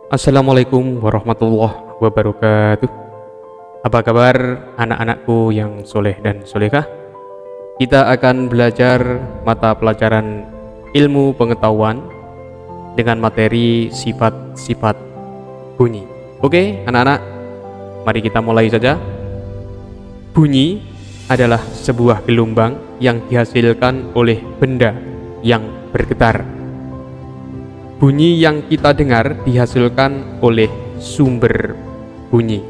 Assalamualaikum warahmatullahi wabarakatuh. Apa kabar anak-anakku yang soleh dan solehah? Kita akan belajar mata pelajaran ilmu pengetahuan dengan materi sifat-sifat bunyi. Oke anak-anak, mari kita mulai saja. Bunyi adalah sebuah gelombang yang dihasilkan oleh benda yang bergetar. Bunyi yang kita dengar dihasilkan oleh sumber bunyi.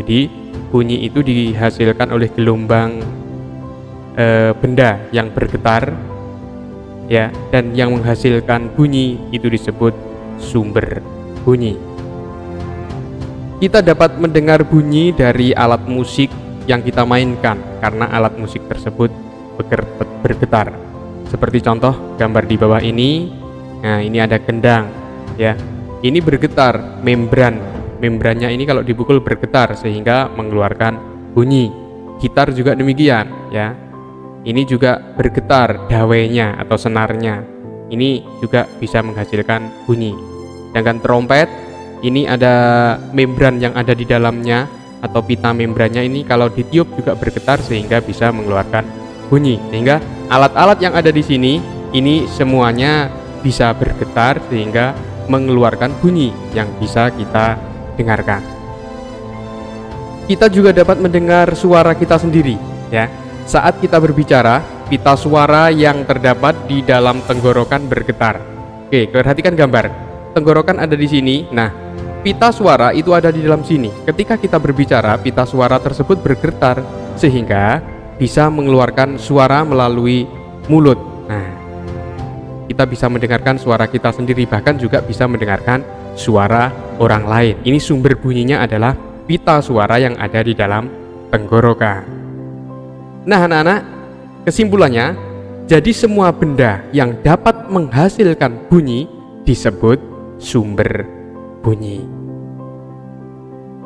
Jadi bunyi itu dihasilkan oleh gelombang benda yang bergetar, ya, dan yang menghasilkan bunyi itu disebut sumber bunyi. Kita dapat mendengar bunyi dari alat musik yang kita mainkan karena alat musik tersebut bergetar. Seperti contoh gambar di bawah ini. Nah, ini ada gendang, ya. Ini bergetar, membrannya ini kalau dipukul bergetar sehingga mengeluarkan bunyi. Gitar juga demikian, ya. Ini juga bergetar, dawainya atau senarnya. Ini juga bisa menghasilkan bunyi. Sedangkan trompet, ini ada membran yang ada di dalamnya atau pita membrannya ini kalau ditiup juga bergetar sehingga bisa mengeluarkan bunyi. Sehingga alat-alat yang ada di sini ini semuanya bisa bergetar sehingga mengeluarkan bunyi yang bisa kita dengarkan. Kita juga dapat mendengar suara kita sendiri, ya. Saat kita berbicara, pita suara yang terdapat di dalam tenggorokan bergetar. Oke, perhatikan gambar. Tenggorokan ada di sini. Nah, pita suara itu ada di dalam sini. Ketika kita berbicara, pita suara tersebut bergetar sehingga bisa mengeluarkan suara melalui mulut. Nah, kita bisa mendengarkan suara kita sendiri, bahkan juga bisa mendengarkan suara orang lain. Ini sumber bunyinya adalah pita suara yang ada di dalam tenggorokan. Nah anak-anak, kesimpulannya, jadi semua benda yang dapat menghasilkan bunyi disebut sumber bunyi.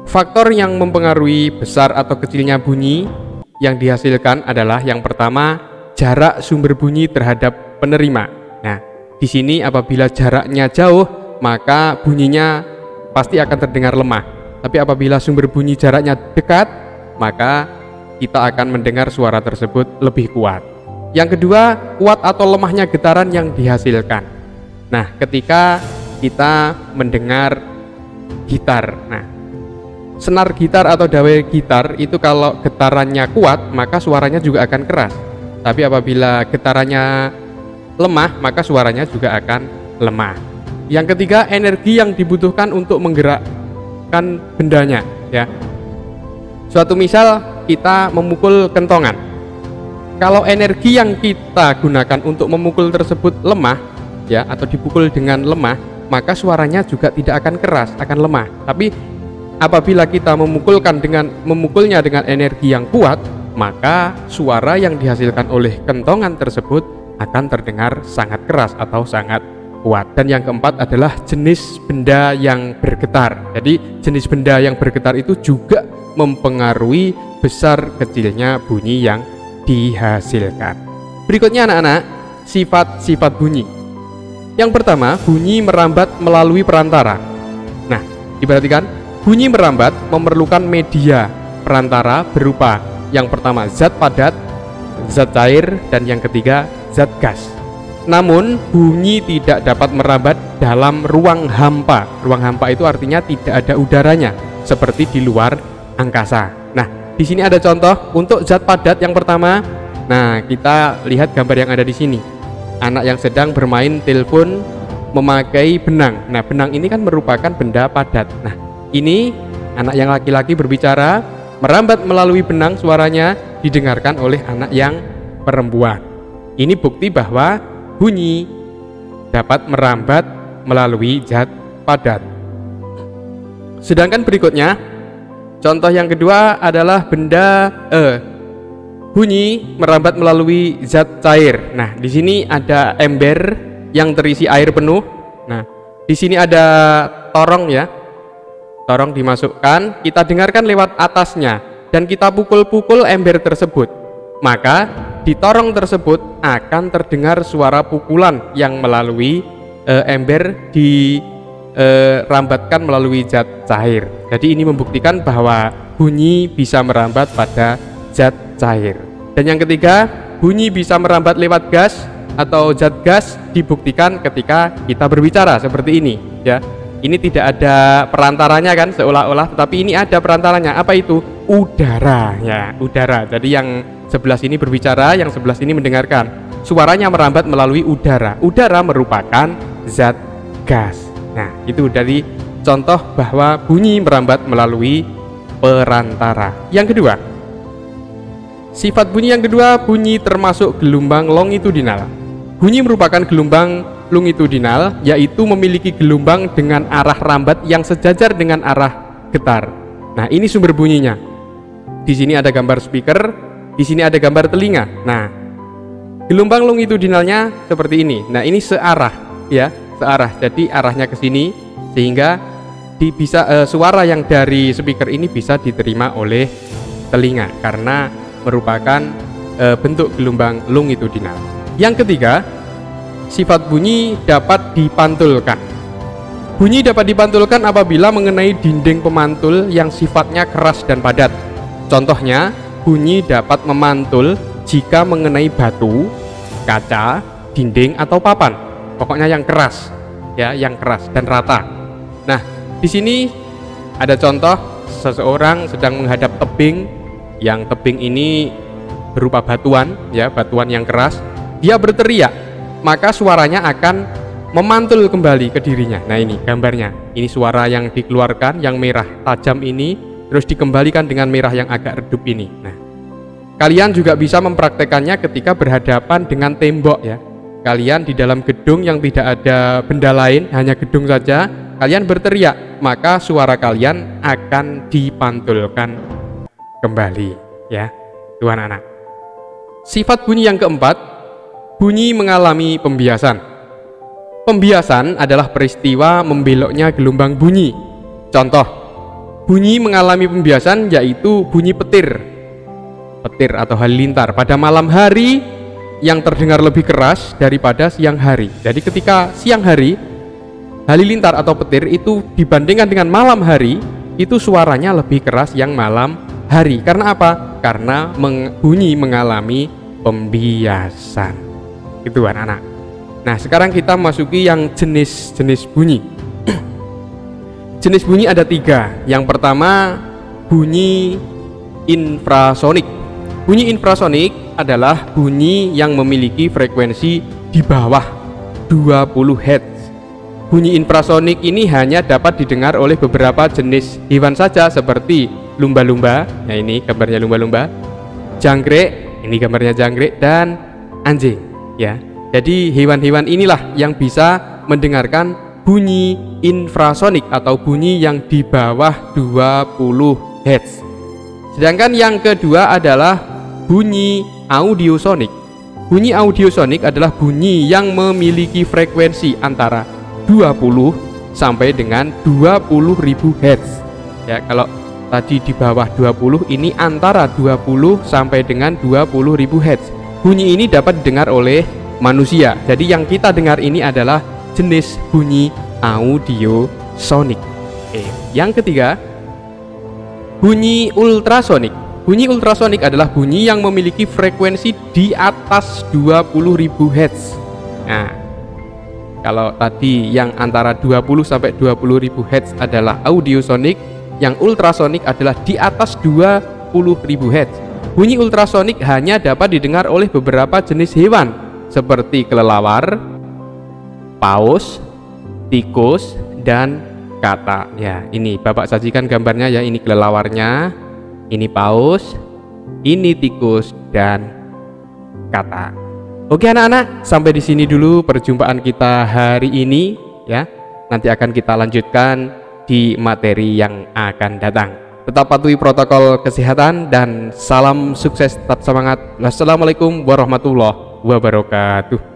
Faktor yang mempengaruhi besar atau kecilnya bunyi yang dihasilkan adalah yang pertama, jarak sumber bunyi terhadap penerima. Nah, di sini apabila jaraknya jauh, maka bunyinya pasti akan terdengar lemah. Tapi apabila sumber bunyi jaraknya dekat, maka kita akan mendengar suara tersebut lebih kuat. Yang kedua, kuat atau lemahnya getaran yang dihasilkan. Nah, ketika kita mendengar gitar, nah, senar gitar atau dawai gitar itu kalau getarannya kuat, maka suaranya juga akan keras. Tapi apabila getarannya lemah, maka suaranya juga akan lemah. Yang ketiga, energi yang dibutuhkan untuk menggerakkan bendanya, ya. Suatu misal kita memukul kentongan. Kalau energi yang kita gunakan untuk memukul tersebut lemah, ya, atau dipukul dengan lemah, maka suaranya juga tidak akan keras, akan lemah. Tapi apabila kita memukulnya dengan energi yang kuat, maka suara yang dihasilkan oleh kentongan tersebut akan terdengar sangat keras atau sangat kuat. Dan yang keempat adalah jenis benda yang bergetar. Jadi jenis benda yang bergetar itu juga mempengaruhi besar kecilnya bunyi yang dihasilkan. Berikutnya anak-anak, sifat-sifat bunyi. Yang pertama, bunyi merambat melalui perantara. Nah, diperhatikan, bunyi merambat memerlukan media perantara berupa yang pertama zat padat, zat cair, dan yang ketiga zat gas. Namun bunyi tidak dapat merambat dalam ruang hampa. Ruang hampa itu artinya tidak ada udaranya, seperti di luar angkasa. Nah, di sini ada contoh untuk zat padat yang pertama. Nah, kita lihat gambar yang ada di sini. Anak yang sedang bermain telepon memakai benang. Nah, benang ini kan merupakan benda padat. Nah, ini anak yang laki-laki berbicara, merambat melalui benang, suaranya didengarkan oleh anak yang perempuan. Ini bukti bahwa bunyi dapat merambat melalui zat padat. Sedangkan berikutnya, contoh yang kedua adalah bunyi merambat melalui zat cair. Nah, di sini ada ember yang terisi air penuh. Nah, di sini ada torong, ya. Torong dimasukkan, kita dengarkan lewat atasnya dan kita pukul-pukul ember tersebut. Maka di torong tersebut akan terdengar suara pukulan yang melalui ember rambatkan melalui zat cair. Jadi ini membuktikan bahwa bunyi bisa merambat pada zat cair. Dan yang ketiga, bunyi bisa merambat lewat gas atau zat gas dibuktikan ketika kita berbicara seperti ini ya. Ini tidak ada perantaranya kan seolah-olah, tetapi ini ada perantaranya. Apa itu? Udara ya, udara. Jadi yang sebelah sini berbicara, yang sebelah sini mendengarkan. Suaranya merambat melalui udara. Udara merupakan zat gas. Nah, itu dari contoh bahwa bunyi merambat melalui perantara. Yang kedua, sifat bunyi yang kedua, bunyi termasuk gelombang longitudinal. Bunyi merupakan gelombang longitudinal, yaitu memiliki gelombang dengan arah rambat yang sejajar dengan arah getar. Nah, ini sumber bunyinya. Di sini ada gambar speaker, di sini ada gambar telinga. Nah, gelombang longitudinalnya seperti ini. Nah, ini searah ya, searah. Jadi arahnya ke sini sehingga suara yang dari speaker ini bisa diterima oleh telinga karena merupakan bentuk gelombang longitudinal. Yang ketiga, sifat bunyi dapat dipantulkan. Bunyi dapat dipantulkan apabila mengenai dinding pemantul yang sifatnya keras dan padat. Contohnya, bunyi dapat memantul jika mengenai batu, kaca, dinding atau papan. Pokoknya yang keras, ya, yang keras dan rata. Nah, di sini ada contoh seseorang sedang menghadap tebing, yang tebing ini berupa batuan, ya, batuan yang keras. Dia berteriak, maka suaranya akan memantul kembali ke dirinya. Nah, ini gambarnya. Ini suara yang dikeluarkan, yang merah tajam ini, terus dikembalikan dengan merah yang agak redup ini. Nah, kalian juga bisa mempraktekannya ketika berhadapan dengan tembok ya. Kalian di dalam gedung yang tidak ada benda lain, hanya gedung saja, kalian berteriak, maka suara kalian akan dipantulkan kembali ya, Tuhan anak. Sifat bunyi yang keempat, bunyi mengalami pembiasan. Pembiasan adalah peristiwa membeloknya gelombang bunyi. Contoh, bunyi mengalami pembiasan yaitu bunyi petir atau halilintar pada malam hari yang terdengar lebih keras daripada siang hari. Jadi ketika siang hari, halilintar atau petir itu dibandingkan dengan malam hari, itu suaranya lebih keras yang malam hari. Karena apa? Karena bunyi mengalami pembiasan. Itu anak-anak. Nah, sekarang kita masuki yang jenis-jenis bunyi. Jenis bunyi ada 3. Yang pertama, bunyi infrasonik. Bunyi infrasonik adalah bunyi yang memiliki frekuensi di bawah 20 Hz. Bunyi infrasonik ini hanya dapat didengar oleh beberapa jenis hewan saja seperti lumba-lumba, nah ini gambarnya lumba-lumba, jangkrik, ini gambarnya jangkrik, dan anjing ya. Jadi hewan-hewan inilah yang bisa mendengarkan bunyi infrasonik atau bunyi yang di bawah 20 Hz. Sedangkan yang kedua adalah bunyi audiosonik. Bunyi audiosonik adalah bunyi yang memiliki frekuensi antara 20 sampai dengan 20.000 Hz. Ya, kalau tadi di bawah 20, ini antara 20 sampai dengan 20.000 Hz. Bunyi ini dapat didengar oleh manusia. Jadi yang kita dengar ini adalah jenis bunyi audiosonik. Yang ketiga, bunyi ultrasonik. Bunyi ultrasonik adalah bunyi yang memiliki frekuensi di atas 20.000 Hz. Nah, kalau tadi yang antara 20 sampai 20.000 Hz adalah audiosonik, yang ultrasonik adalah di atas 20.000 Hz. Bunyi ultrasonik hanya dapat didengar oleh beberapa jenis hewan seperti kelelawar, paus, tikus, dan kata. Ya, ini Bapak sajikan gambarnya ya, ini kelelawarnya, ini paus, ini tikus, dan kata. Oke anak-anak, sampai di sini dulu perjumpaan kita hari ini ya. Nanti akan kita lanjutkan di materi yang akan datang. Tetap patuhi protokol kesehatan dan salam sukses, tetap semangat. Wassalamualaikum warahmatullahi wabarakatuh.